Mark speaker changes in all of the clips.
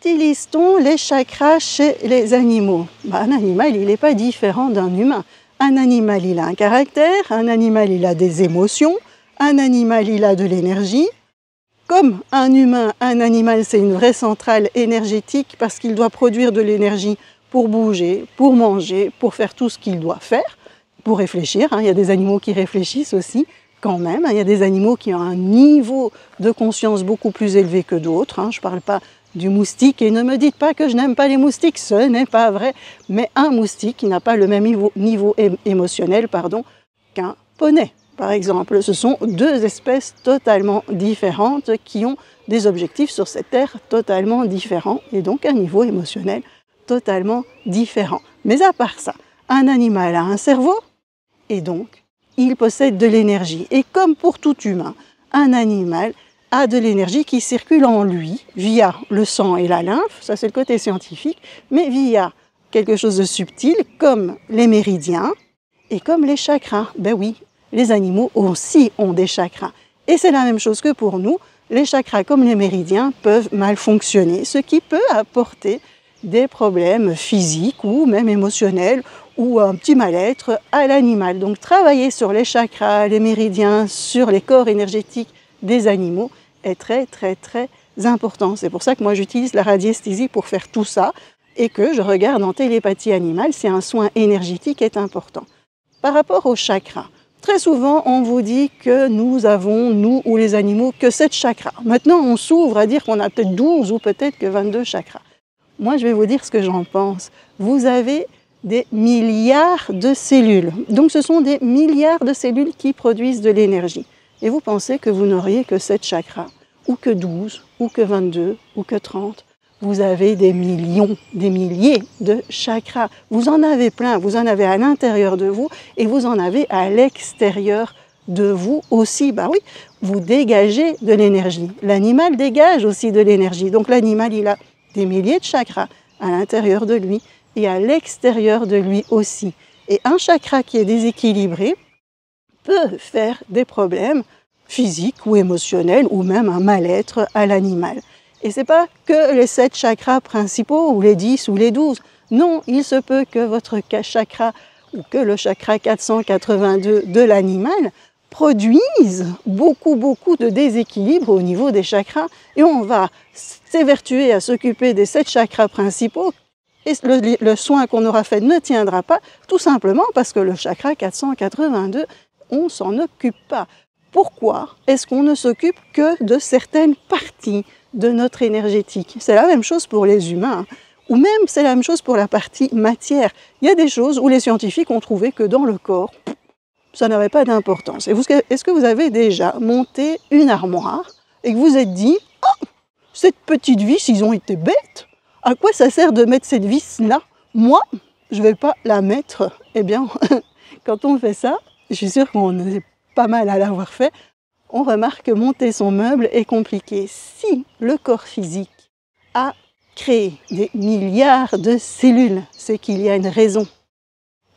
Speaker 1: utilise-t-on les chakras chez les animaux? Un animal, il n'est pas différent d'un humain. Un animal, il a un caractère, un animal, il a des émotions, un animal, il a de l'énergie. Comme un humain, un animal, c'est une vraie centrale énergétique parce qu'il doit produire de l'énergie pour bouger, pour manger, pour faire tout ce qu'il doit faire, pour réfléchir. Il y a des animaux qui réfléchissent aussi, quand même. Il y a des animaux qui ont un niveau de conscience beaucoup plus élevé que d'autres. Je ne parle pas du moustique, et ne me dites pas que je n'aime pas les moustiques, ce n'est pas vrai. Mais un moustique qui n'a pas le même niveau émotionnel qu'un poney, par exemple. Ce sont deux espèces totalement différentes qui ont des objectifs sur cette terre totalement différents et donc un niveau émotionnel totalement différent. Mais à part ça, un animal a un cerveau et donc il possède de l'énergie. Et comme pour tout humain, un animal a de l'énergie qui circule en lui via le sang et la lymphe, ça c'est le côté scientifique, mais via quelque chose de subtil comme les méridiens et comme les chakras. Ben oui, les animaux aussi ont des chakras. Et c'est la même chose que pour nous, les chakras comme les méridiens peuvent mal fonctionner, ce qui peut apporter des problèmes physiques ou même émotionnels ou un petit mal-être à l'animal. Donc travailler sur les chakras, les méridiens, sur les corps énergétiques des animaux est très très très important. C'est pour ça que moi j'utilise la radiesthésie pour faire tout ça et que je regarde en télépathie animale si un soin énergétique est important. Par rapport aux chakras, très souvent on vous dit que nous avons, nous ou les animaux, que 7 chakras. Maintenant on s'ouvre à dire qu'on a peut-être 12 ou peut-être que 22 chakras. Moi je vais vous dire ce que j'en pense. Vous avez des milliards de cellules. Donc ce sont des milliards de cellules qui produisent de l'énergie. Et vous pensez que vous n'auriez que 7 chakras, ou que 12, ou que 22, ou que 30. Vous avez des millions, des milliers de chakras. Vous en avez plein, vous en avez à l'intérieur de vous et vous en avez à l'extérieur de vous aussi. Oui, vous dégagez de l'énergie. L'animal dégage aussi de l'énergie. Donc l'animal, il a des milliers de chakras à l'intérieur de lui et à l'extérieur de lui aussi. Et un chakra qui est déséquilibré peut faire des problèmes physiques ou émotionnels ou même un mal-être à l'animal. Et ce n'est pas que les 7 chakras principaux ou les 10 ou les 12. Non, il se peut que votre chakra ou que le chakra 482 de l'animal produise beaucoup de déséquilibre au niveau des chakras et on va s'évertuer à s'occuper des 7 chakras principaux et le soin qu'on aura fait ne tiendra pas tout simplement parce que le chakra 482, on ne s'en occupe pas. Pourquoi est-ce qu'on ne s'occupe que de certaines parties de notre énergétique? C'est la même chose pour les humains, ou même c'est la même chose pour la partie matière. Il y a des choses où les scientifiques ont trouvé que dans le corps, ça n'avait pas d'importance. Est-ce que vous avez déjà monté une armoire et que vous vous êtes dit « Oh, cette petite vis, ils ont été bêtes. À quoi ça sert de mettre cette vis-là? Moi, je ne vais pas la mettre. » Eh bien, quand on fait ça, je suis sûre qu'on est pas mal à l'avoir fait, on remarque que monter son meuble est compliqué. Si le corps physique a créé des milliards de cellules, c'est qu'il y a une raison.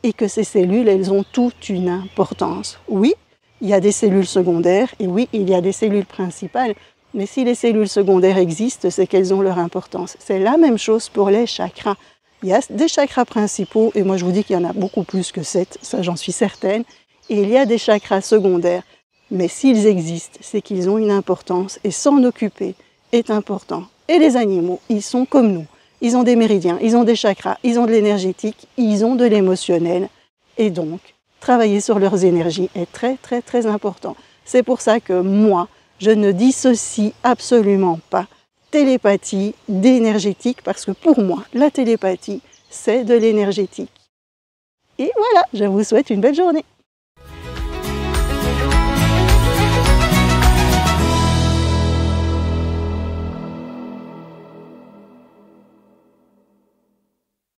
Speaker 1: Et que ces cellules, elles ont toute une importance. Oui, il y a des cellules secondaires, et oui, il y a des cellules principales, mais si les cellules secondaires existent, c'est qu'elles ont leur importance. C'est la même chose pour les chakras. Il y a des chakras principaux, et moi je vous dis qu'il y en a beaucoup plus que 7, ça j'en suis certaine, et il y a des chakras secondaires. Mais s'ils existent, c'est qu'ils ont une importance et s'en occuper est important. Et les animaux, ils sont comme nous. Ils ont des méridiens, ils ont des chakras, ils ont de l'énergétique, ils ont de l'émotionnel. Et donc, travailler sur leurs énergies est très très très important. C'est pour ça que moi, je ne dissocie absolument pas télépathie d'énergétique parce que pour moi, la télépathie, c'est de l'énergétique. Et voilà, je vous souhaite une belle journée.